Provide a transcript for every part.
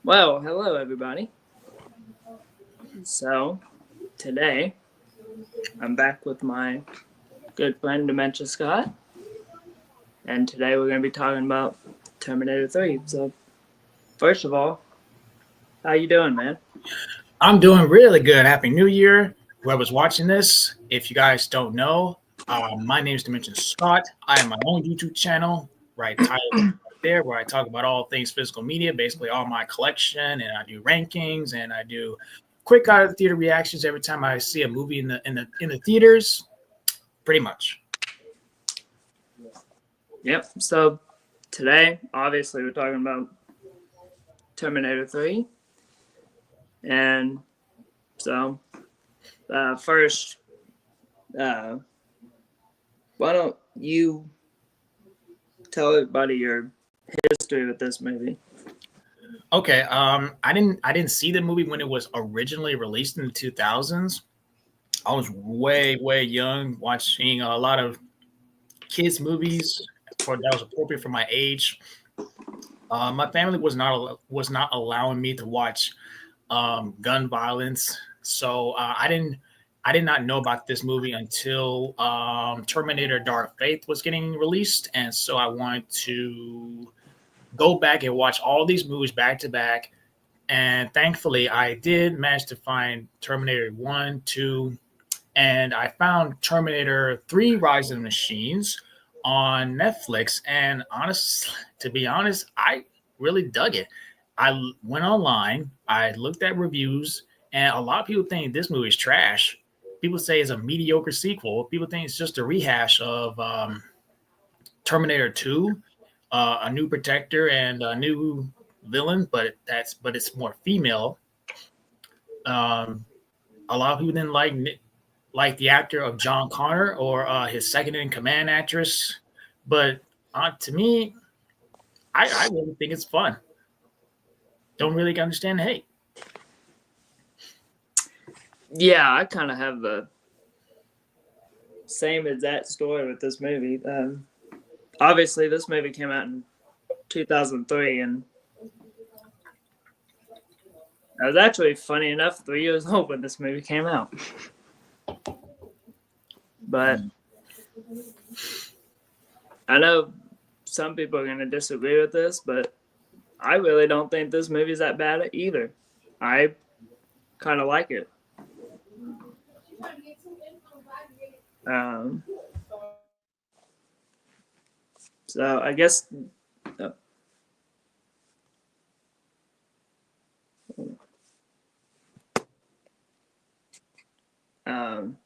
Well, hello everybody. So, today I'm back with my good friend Damencion Scott, and today we're going to be talking about Terminator 3. So, first of all, how you doing, man? I'm doing really good. Happy New Year. Whoever's watching this, if you guys don't know, my name is Damencion Scott. I have my own YouTube channel, right titled right there, where I talk about all things physical media, basically all my collection, and I do rankings and I do quick out of theater reactions every time I see a movie in the theaters. Pretty much. Yep. So, today, obviously, we're talking about Terminator 3. And so, first, why don't you tell everybody your history with this movie? Okay. I didn't see the movie when it was originally released in the 2000s. I was way young, watching a lot of kids movies that was appropriate for my age. My family was not allowing me to watch gun violence, so I did not know about this movie until Terminator: Dark Fate was getting released, and so I wanted to go back and watch all these movies back to back. And thankfully, I did manage to find Terminator 1, 2, and I found Terminator 3 Rise of the Machines on Netflix. And to be honest, I really dug it. I went online, I looked at reviews, and a lot of people think this movie is trash. People say it's a mediocre sequel. People think it's just a rehash of Terminator 2, a new protector and a new villain, but it's more female. Um, a lot of people didn't like the actor of John Connor or his second in command actress. But to me, I really think it's fun. Don't really understand the hate. Yeah, I kind of have the same exact story with this movie. Obviously, this movie came out in 2003, and I was actually, funny enough, 3 years old when this movie came out. But I know some people are going to disagree with this, but I really don't think this movie's that bad either. I kind of like it. Um, so I guess. Uh, um,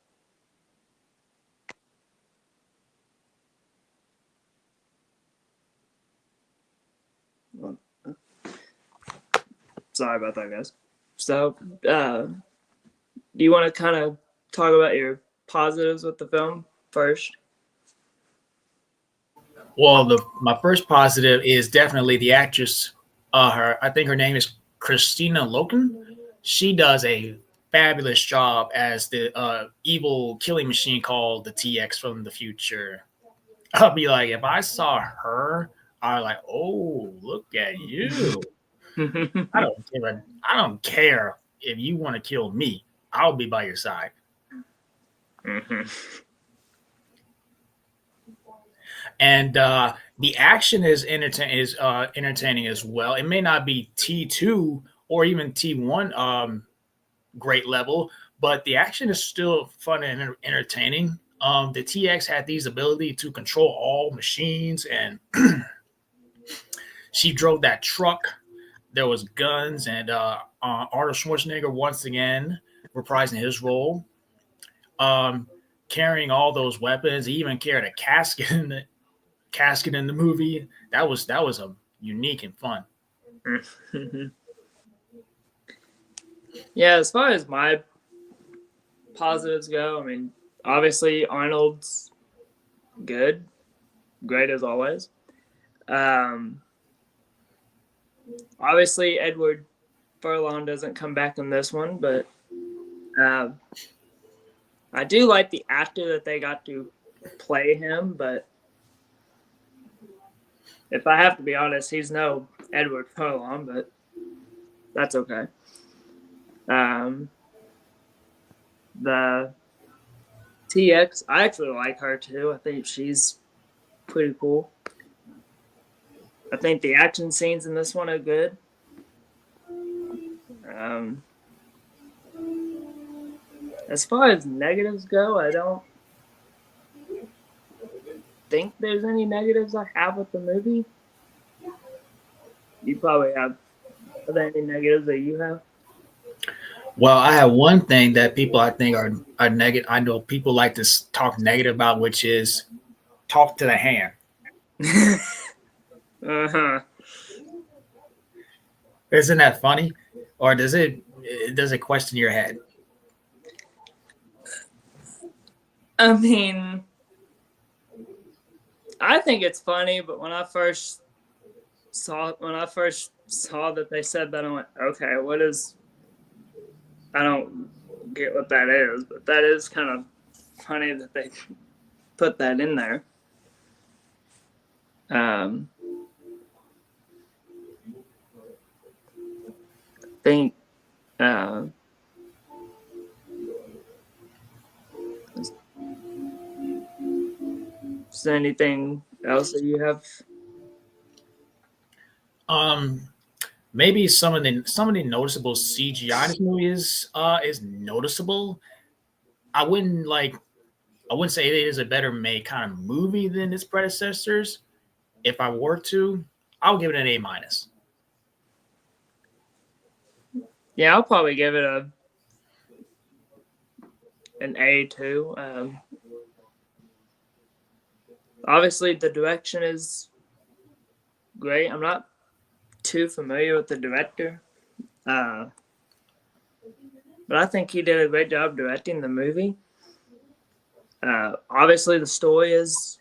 Sorry about that, guys. So, do you want to kind of talk about your positives with the film first? Well, my first positive is definitely the actress. I think her name is Christina Loken. She does a fabulous job as the evil killing machine called the TX from the future. I'll be like, if I saw her, I'd like, oh, look at you. I don't care if you want to kill me. I'll be by your side. And the action is entertaining as well. It may not be T2 or even T1 great level, but the action is still fun and entertaining. The TX had these ability to control all machines, and she drove that truck. There was guns, and Arnold Schwarzenegger once again reprising his role, um, carrying all those weapons. He even carried a casket in the movie. That was a unique and fun. Yeah, as far as my positives go, I mean, obviously Arnold's good, great as always. Obviously Edward Furlong doesn't come back in this one, but I do like the actor that they got to play him, but if I have to be honest, he's no Edward Furlong, but that's okay. The TX, I actually like her too. I think she's pretty cool. I think the action scenes in this one are good. Um, as far as negatives go, I don't think there's any negatives I have with the movie. You probably have. Are there any negatives that you have? Well, I have one thing that people I think are negative. I know people like to talk negative about, which is talk to the hand. Uh-huh. Isn't that funny, or does it question your head? I mean, I think it's funny, but when I first saw that they said that, I went, okay, what is? I don't get what that is, but that is kind of funny that they put that in there. Think uh, is there anything else that you have? Um, Maybe some of the noticeable CGI in this movie is noticeable. I wouldn't like I wouldn't say it is a better made kind of movie than its predecessors. If I were to, I would give it an A minus. Yeah, I'll probably give it an A too. Obviously, the direction is great. I'm not too familiar with the director, uh, but I think he did a great job directing the movie. Obviously, the story is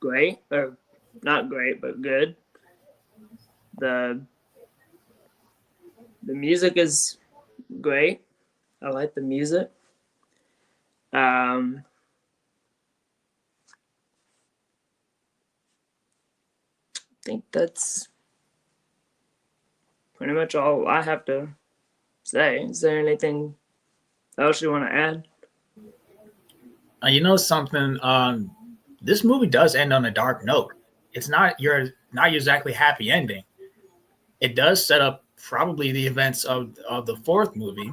great, or not great, but good. the The music is great. I like the music. Um, I think that's pretty much all I have to say. Is there anything else you want to add? You know something? This movie does end on a dark note. It's not exactly happy ending. It does set up probably the events of the fourth movie.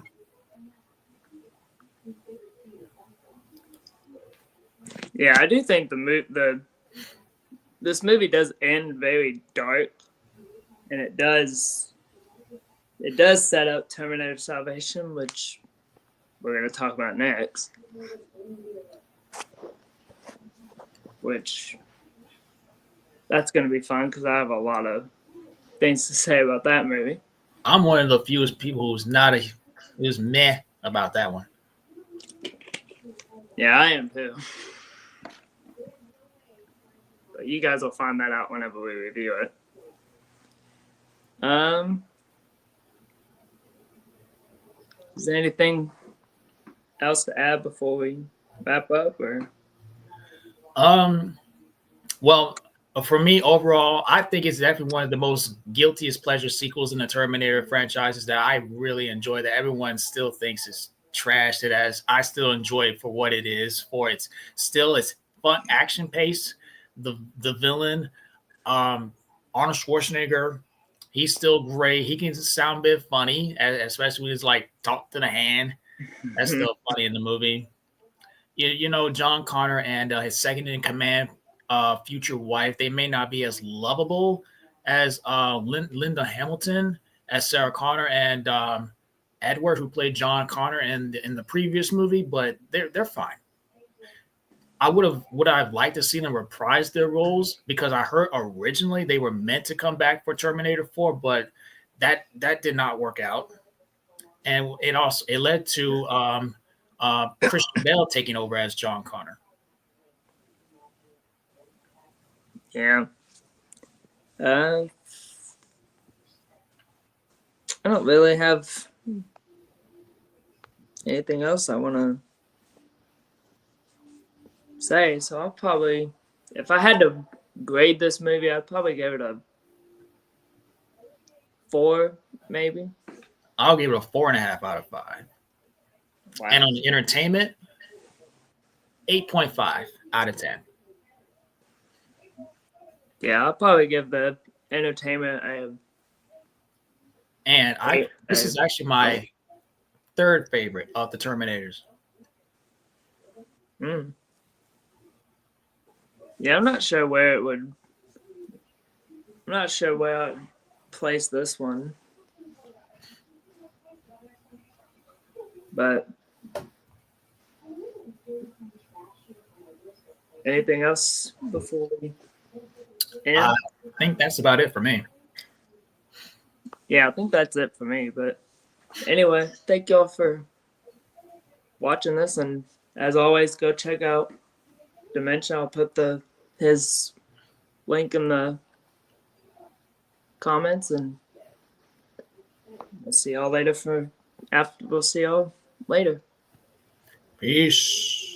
Yeah, I do think the this movie does end very dark, and it does set up Terminator Salvation, which we're going to talk about next. Which that's going to be fun because I have a lot of things to say about that movie. I'm one of the fewest people who's meh about that one. Yeah, I am too. But you guys will find that out whenever we review it. Is there anything else to add before we wrap up? Or Um, well, for me overall, I think it's definitely one of the most guiltiest pleasure sequels in the Terminator franchises that I really enjoy. That everyone still thinks is trash. That as I still enjoy it for what it is. For its fun action pace. The villain, um, Arnold Schwarzenegger, he's still great. He can sound a bit funny, especially when he's like talk to the hand. That's still funny in the movie. You know, John Connor and his second in command, future wife, they may not be as lovable as Linda Hamilton, as Sarah Connor, and Edward, who played John Connor in the previous movie, but they're fine. Would I've liked to see them reprise their roles because I heard originally they were meant to come back for Terminator 4, but that did not work out, and it led to Christian Bale taking over as John Connor. yeah, uh, I don't really have anything else I want to say. So I'll probably, if I had to grade this movie, I'd probably give it a 4, maybe. I'll give it a 4.5 out of 5. Wow. And on the entertainment, 8.5 out of 10. Yeah, I'll probably give the entertainment And this is actually my third favorite of the Terminators. Yeah, I'm not sure where I'd place this one. But anything else before we end? I think that's about it for me. Yeah, I think that's it for me. But anyway, thank y'all for watching this, and as always, go check out Damencion. I'll put his link in the comments, and we'll see y'all later. We'll see y'all later. Peace.